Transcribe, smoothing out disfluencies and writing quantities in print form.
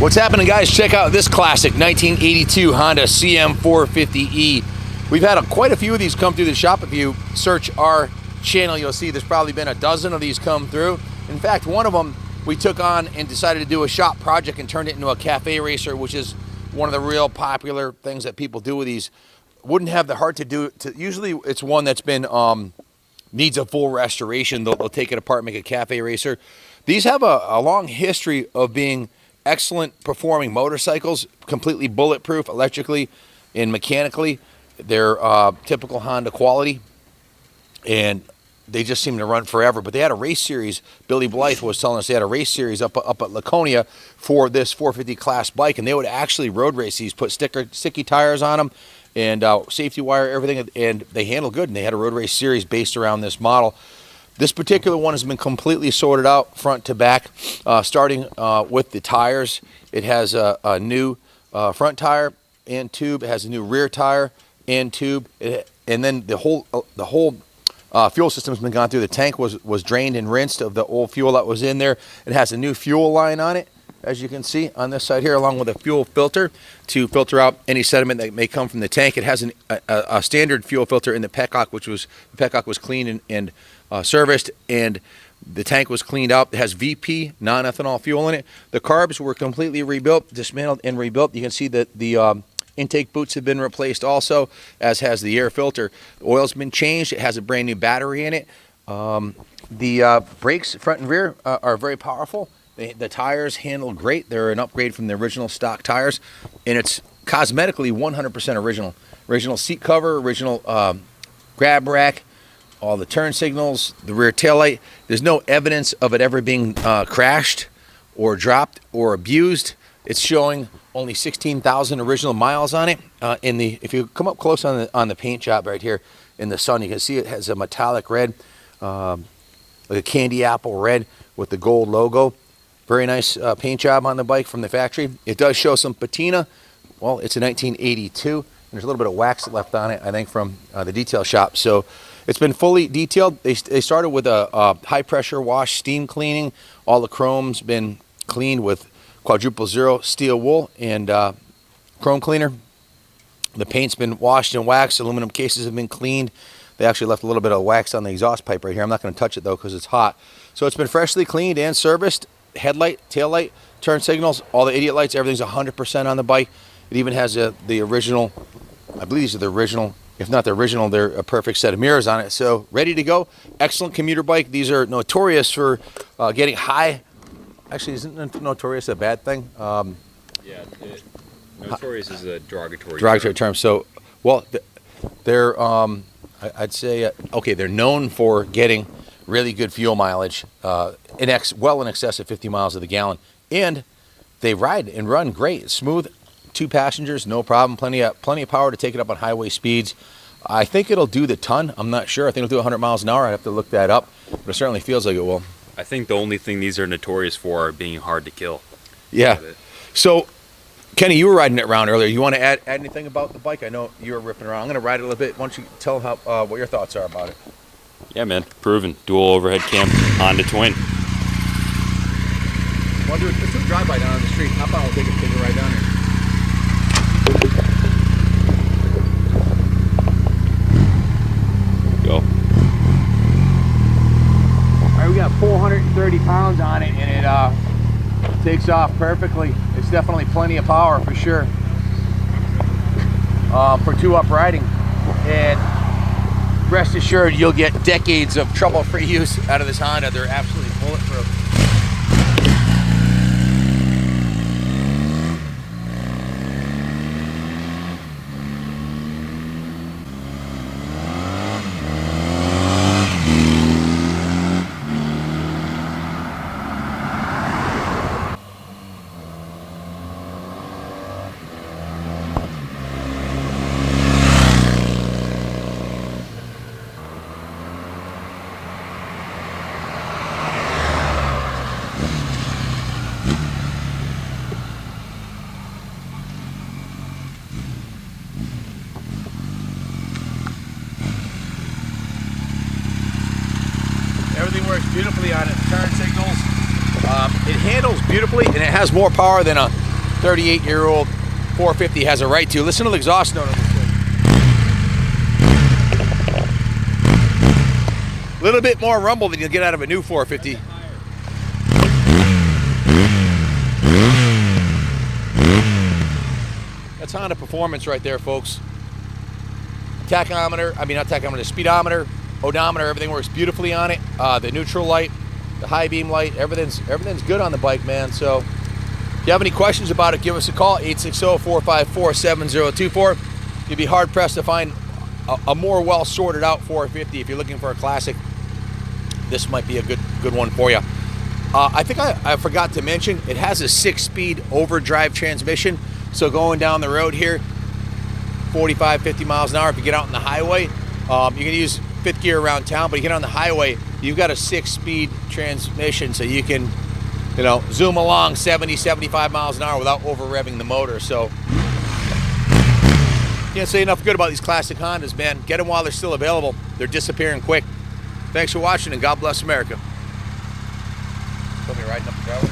What's happening, guys? Check out this classic 1982 Honda CM450E. We've had quite a few of these come through the shop. If you search our channel, you'll see there's probably been a dozen of these come through. In fact, one of them we took on and decided to do a shop project and turned it into a cafe racer, which is one of the real popular things that people do with these. Wouldn't have the heart to do it. Usually it's one that's been needs a full restoration. They'll take it apart and make a cafe racer. These have a long history of being excellent performing motorcycles, completely bulletproof electrically and mechanically. They're typical Honda quality, and they just seem to run forever. But they had a race series. Billy Blythe was telling us they had a race series up at Laconia for this 450 class bike, and they would actually road race these, put sticky tires on them, and safety wire, everything, and they handle good. And they had a road race series based around this model. This particular one has been completely sorted out front to back, starting with the tires. It has a new front tire and tube. It has a new rear tire and tube, and then the whole fuel system has been gone through. The tank was drained and rinsed of the old fuel that was in there. It has a new fuel line on it, as you can see on this side here, along with a fuel filter to filter out any sediment that may come from the tank. It has a standard fuel filter in the petcock, the petcock was cleaned and serviced, and the tank was cleaned out. It has VP non-ethanol fuel in it. The carbs were completely rebuilt, dismantled and rebuilt. You can see that the intake boots have been replaced also, as has the air filter. The oil's been changed. It has a brand new battery in it. The brakes, front and rear, are very powerful. The tires handle great. They're an upgrade from the original stock tires, and it's cosmetically 100% original. Original seat cover, original grab rack, all the turn signals, the rear taillight. There's no evidence of it ever being crashed or dropped or abused. It's showing only 16,000 original miles on it. If you come up close on the paint job right here in the sun, you can see it has a metallic red, like a candy apple red with the gold logo. Very nice paint job on the bike from the factory. It does show some patina. Well, it's a 1982. And there's a little bit of wax left on it, I think, from the detail shop. So it's been fully detailed. They started with a high pressure wash steam cleaning. All the chrome's been cleaned with quadruple zero steel wool and chrome cleaner. The paint's been washed and waxed. Aluminum cases have been cleaned. They actually left a little bit of wax on the exhaust pipe right here. I'm not going to touch it though because it's hot. So it's been freshly cleaned and serviced. Headlight, tail light, turn signals, all the idiot lights, everything's 100% on the bike. It even has the original, I believe these are the original. If not the original, they're a perfect set of mirrors on it. So ready to go. Excellent commuter bike. These are notorious for getting high. Actually, isn't notorious a bad thing? Notorious is a derogatory term. So, well, they're, I'd say, okay, they're known for getting really good fuel mileage, well in excess of 50 miles to the gallon. And they ride and run great. Smooth, 2 passengers, no problem. Plenty of power to take it up on highway speeds. I think it'll do the ton. I'm not sure. I think it'll do 100 miles an hour. I'd have to look that up, but it certainly feels like it will. I think the only thing these are notorious for are being hard to kill. Yeah. So, Kenny, you were riding it around earlier. You want to add anything about the bike? I know you were ripping around. I'm going to ride it a little bit. Why don't you tell them what your thoughts are about it? Yeah, man. Proven. Dual overhead cam, Honda twin. Well, let's do a drive-by down on the street. Hop on, we'll take a ride down here. Go. All right, we got 430 pounds on it, and it takes off perfectly. It's definitely plenty of power for sure for 2-up riding. And rest assured, you'll get decades of trouble-free use out of this Honda. They're absolutely bulletproof. Everything works beautifully on it. Turn signals. It handles beautifully, and it has more power than a 38-year-old 450 has a right to. Listen to the exhaust note on this thing. A little bit more rumble than you'll get out of a new 450. That's Honda performance right there, folks. Tachometer, not tachometer, speedometer, odometer, everything works beautifully on it. The neutral light, the high beam light, everything's good on the bike, man. So if you have any questions about it, give us a call, 860-454-7024. You'd be hard pressed to find a more well sorted out 450. If you're looking for a classic, this might be a good one for you. I think I forgot to mention, it has a 6-speed overdrive transmission. So going down the road here, 45, 50 miles an hour, if you get out on the highway, you can use 5th gear around town, but you get on the highway, you've got a 6-speed transmission, so you can, zoom along 70, 75 miles an hour without over revving the motor. So can't say enough good about these classic Hondas, man. Get them while they're still available. They're disappearing quick. Thanks for watching, and God bless America. Put me riding up the driveway.